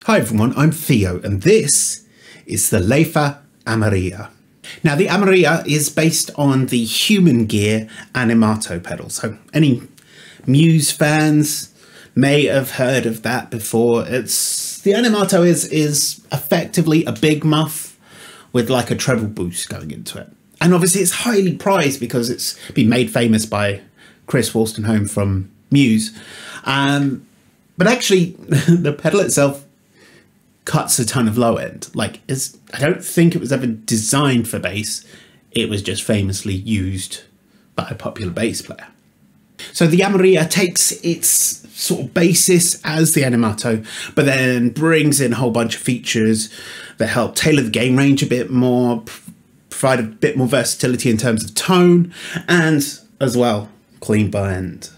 Hi everyone, I'm Theo and this is the Lefa Amarilla. Now the Amarilla is based on the human gear animato pedal. So any Muse fans may have heard of that before. The animato is effectively a big muff with like a treble boost going into it. And obviously it's highly prized because it's been made famous by Chris Wolstenholme from Muse. But actually the pedal itself cuts a ton of low end. Like, I don't think it was ever designed for bass. It was just famously used by a popular bass player. So the Amarilla takes its sort of basis as the animato, but then brings in a whole bunch of features that help tailor the gain range a bit more, provide a bit more versatility in terms of tone, and as well, clean blend.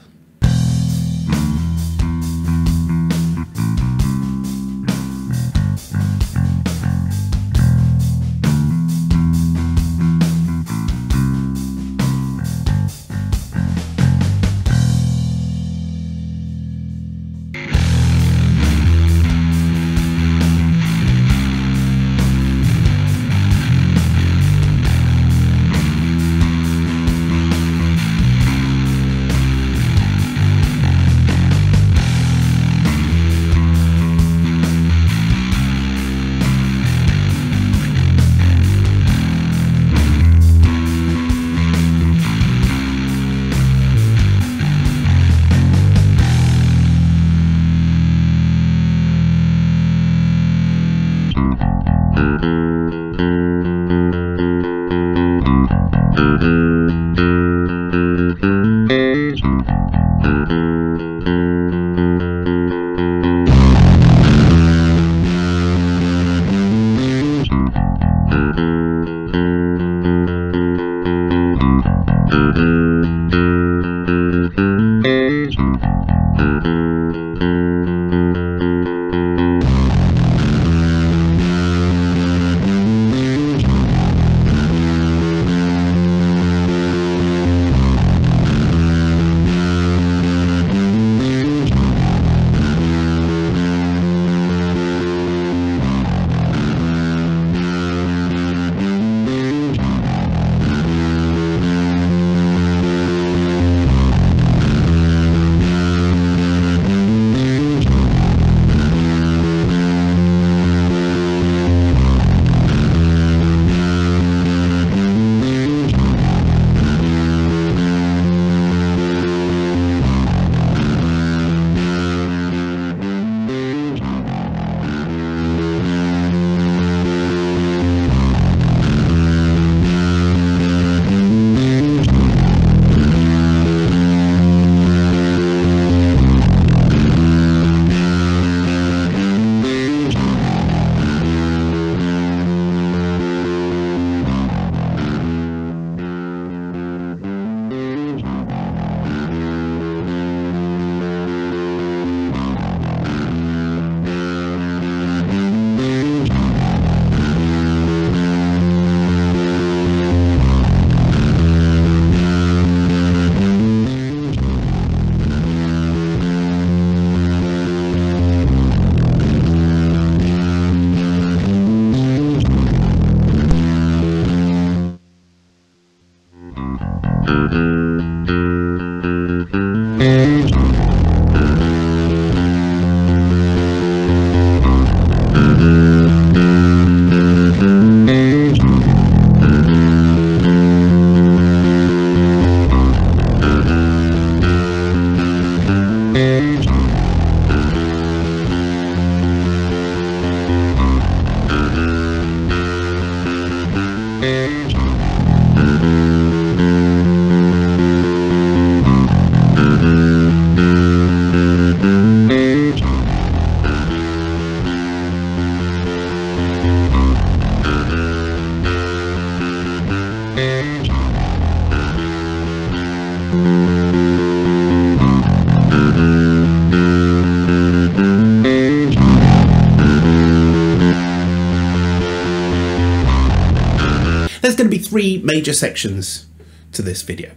There's going to be three major sections to this video.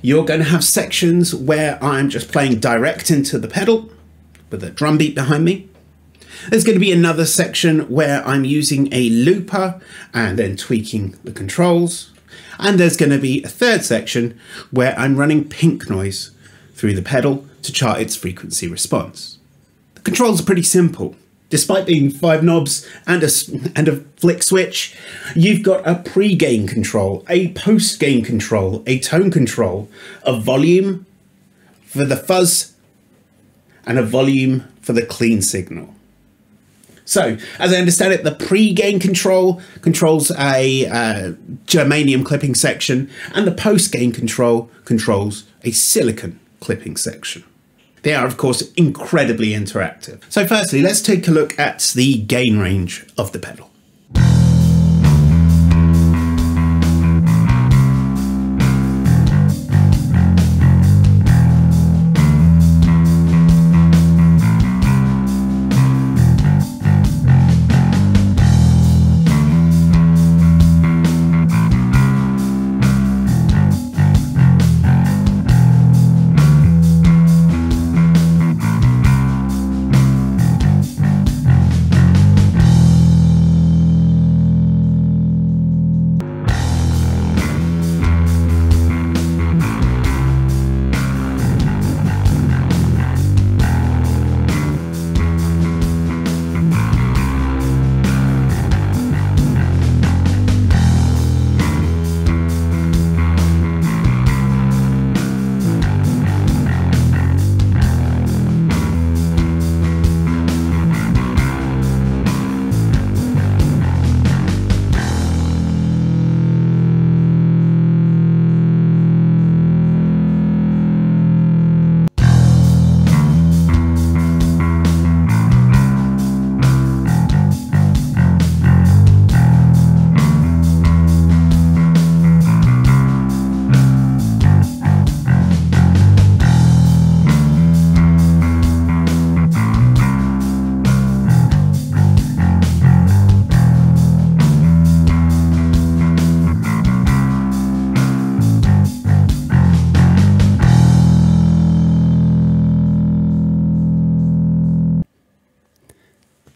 You're going to have sections where I'm just playing direct into the pedal with a drum beat behind me. There's going to be another section where I'm using a looper and then tweaking the controls. And there's going to be a third section where I'm running pink noise through the pedal to chart its frequency response. The controls are pretty simple. Despite being 5 knobs and a flick switch, you've got a pre-gain control, a post-gain control, a tone control, a volume for the fuzz, and a volume for the clean signal. So, as I understand it, the pre-gain control controls a germanium clipping section, and the post-gain control controls a silicon clipping section. They are, of course, incredibly interactive. So firstly, let's take a look at the gain range of the pedal.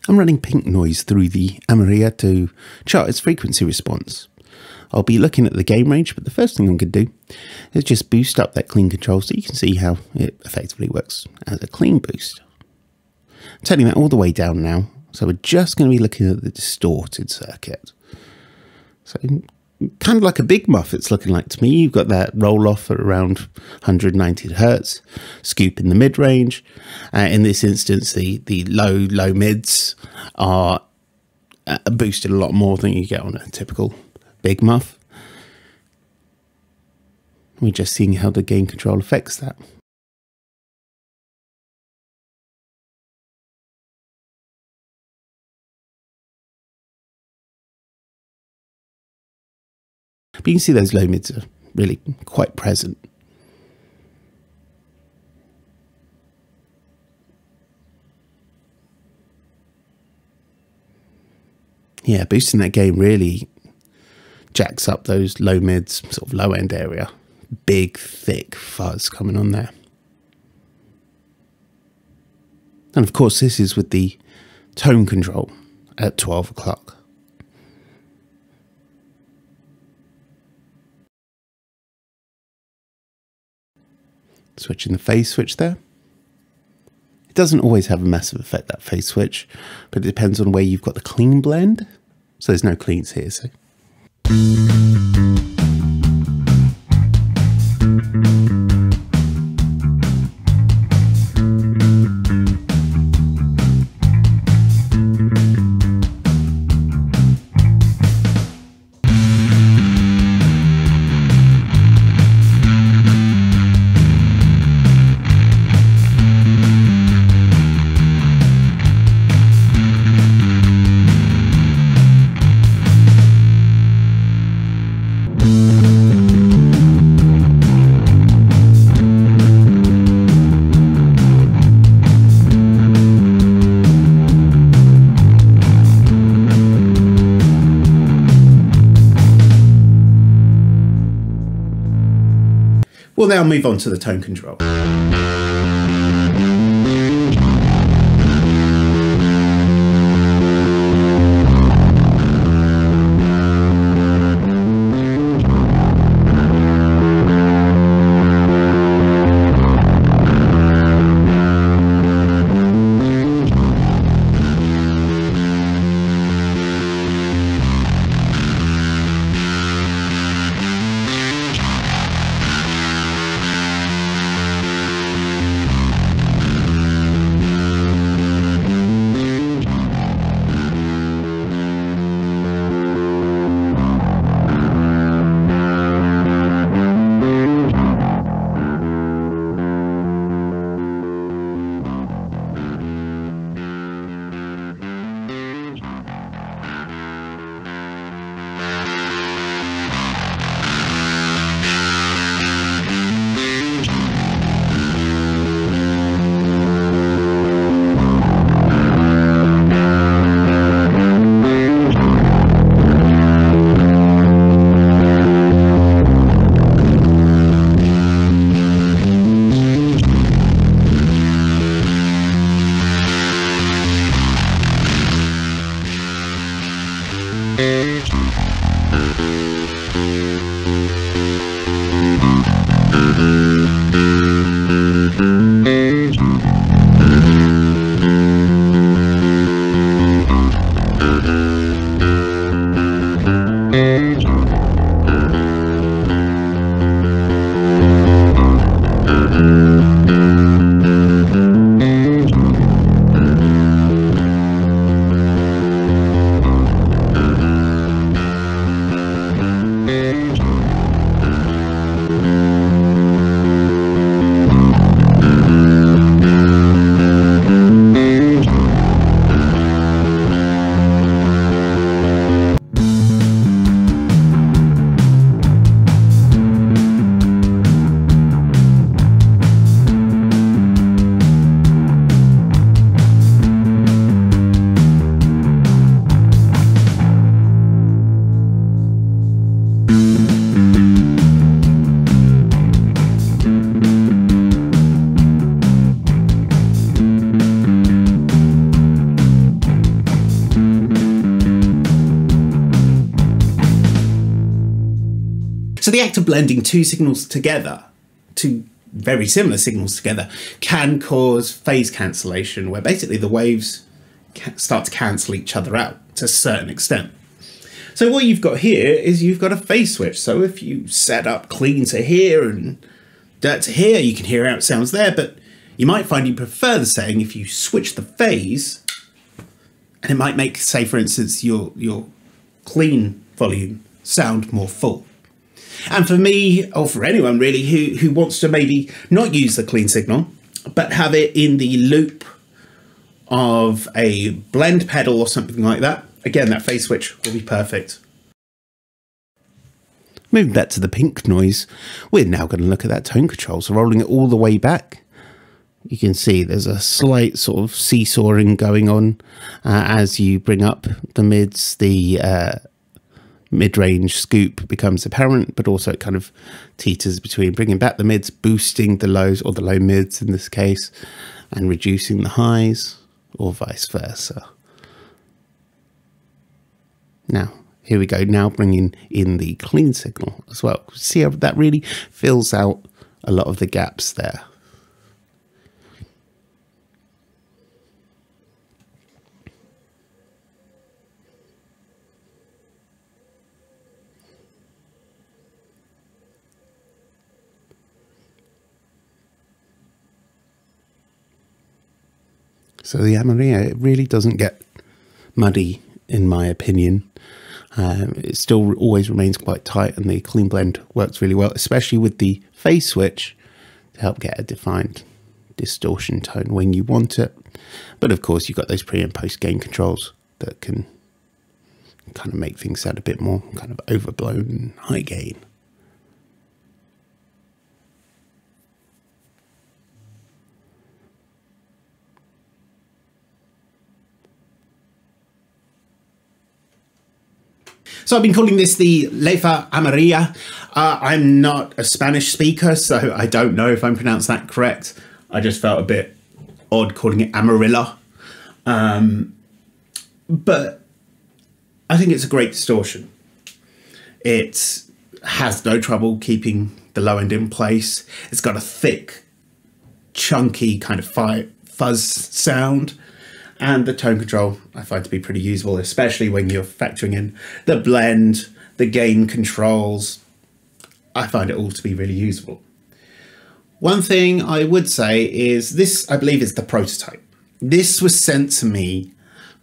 I'm running pink noise through the Amarilla to chart its frequency response. I'll be looking at the gain range, but the first thing I'm going to do is just boost up that clean control so you can see how it effectively works as a clean boost. I'm turning that all the way down now, so we're just going to be looking at the distorted circuit. So kind of like a big muff it's looking like to me. You've got that roll off at around 190 Hertz, scoop in the mid range. In this instance, the low mids are boosted a lot more than you get on a typical big muff. We're just seeing how the gain control affects that. But you can see those low mids are really quite present. Yeah, boosting that gain really jacks up those low mids, sort of low end area. Big, thick fuzz coming on there. And of course, this is with the tone control at 12 o'clock. Switching the phase switch there. It doesn't always have a massive effect, that phase switch, but it depends on where you've got the clean blend. So there's no cleans here, so. We'll now move on to the tone control. So the act of blending two signals together, two very similar signals together, can cause phase cancellation, where basically the waves start to cancel each other out to a certain extent. So what you've got here is you've got a phase switch. So if you set up clean to here and dirt to here, you can hear how it sounds there, but you might find you prefer the setting if you switch the phase, and it might make, say for instance, your clean volume sound more full. And for me, or for anyone really, who wants to maybe not use the clean signal, but have it in the loop of a blend pedal or something like that, again, that phase switch will be perfect. Moving back to the pink noise, we're now going to look at that tone control. So rolling it all the way back, you can see there's a slight sort of seesawing going on as you bring up the mids. The mid-range scoop becomes apparent, but also it kind of teeters between bringing back the mids, boosting the lows, or the low mids in this case, and reducing the highs, or vice versa. Now, here we go, now bringing in the clean signal as well. See how that really fills out a lot of the gaps there. So the Amarilla, it really doesn't get muddy, in my opinion. It still always remains quite tight, and the clean blend works really well, especially with the phase switch to help get a defined distortion tone when you want it. But of course, you've got those pre and post gain controls that can kind of make things sound a bit more kind of overblown and high gain. So I've been calling this the Lefa Amarilla. I'm not a Spanish speaker, so I don't know if I'm pronounced that correct. I just felt a bit odd calling it Amarilla. But I think it's a great distortion. It has no trouble keeping the low end in place. It's got a thick, chunky kind of fuzz sound. And the tone control I find to be pretty useful, especially when you're factoring in the blend, the gain controls. I find it all to be really useful. One thing I would say is this, I believe, is the prototype. This was sent to me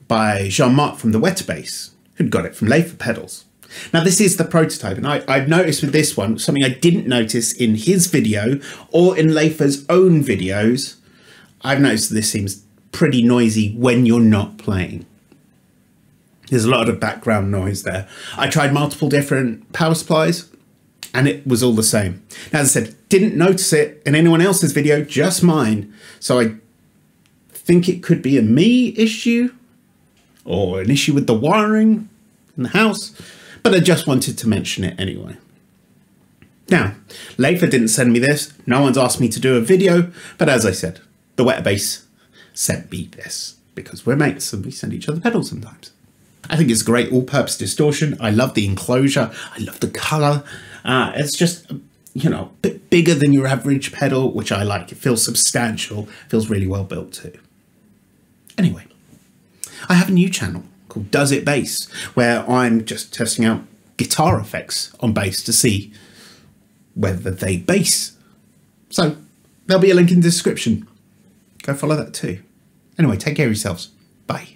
by Jean-Marc from the Wetterbase, who'd got it from Lefa pedals. Now this is the prototype, and I've noticed with this one, something I didn't notice in his video or in Lefa's own videos. I've noticed this seems pretty noisy when you're not playing. There's a lot of background noise there. I tried multiple different power supplies and it was all the same. Now, as I said, didn't notice it in anyone else's video, just mine. So I think it could be a me issue or an issue with the wiring in the house, but I just wanted to mention it anyway. Now, Lefa didn't send me this. No one's asked me to do a video, but as I said, the Wetterbase sent me this because we're mates and we send each other pedals sometimes. I think it's great all-purpose distortion. I love the enclosure. I love the colour. It's just, you know, a bit bigger than your average pedal, which I like. It feels substantial, feels really well built too. Anyway, I have a new channel called Does It Bass, where I'm just testing out guitar effects on bass to see whether they bass. So there'll be a link in the description. Go follow that too. Anyway, take care of yourselves. Bye.